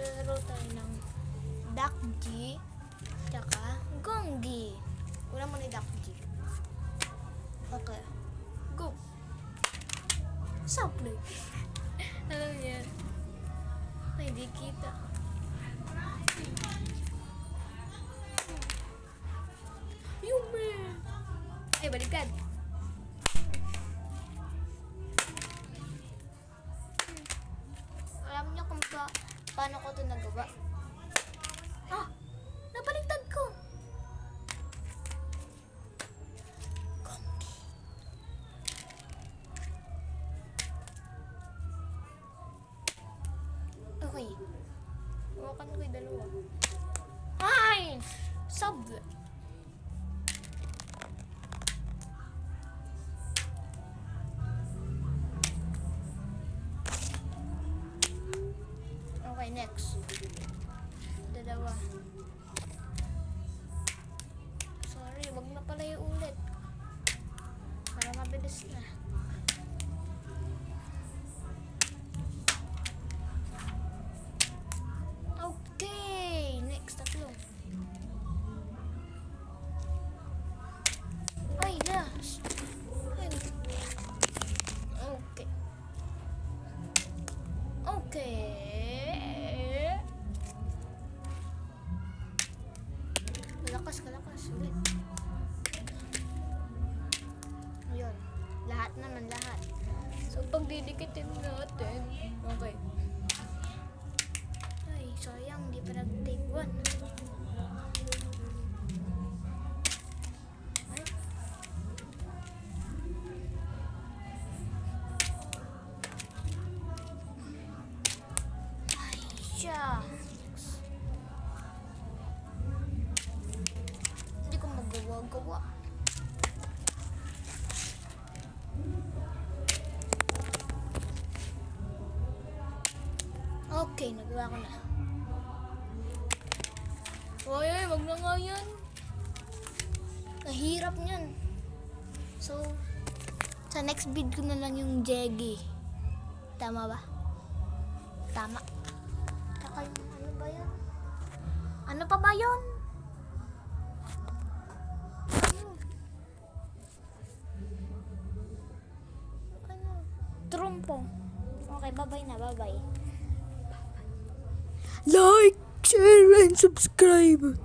maglalaro tayo ng Dakji tsaka Gongi. Wala mo ni Dakji. Okay. Go. Saplay. Alam niya. Ay, di kita. Yume. Ay, balikan. Alam niyo kung paano ko ito nagawa? Ah! Nabaliktad ko! Konti. Okay. Hawakan ko yung dalawa. Ay! Sub! Okay, next. Dalawa. Sorry, wag na pala yung ulit. Para mabilis na. Okay, next, tatlo. Ay, last. Okay. Okay. Kalakas. Ulit. Ayun. Lahat naman, lahat. So, pag didikitin natin. Okay. Ay, sayang. Di pa nag-take one. Ay, siya. Gawa. Okay, nagawa ko na. Ay, wag na nga yan. Nahirap niyan. So, sa next video na lang yung Jeggy. Tama ba? Tama. Saka yung ano ba yan? Ano pa ba yun? Trumpo. Okay, bye-bye na, bye-bye. Like, share, and subscribe.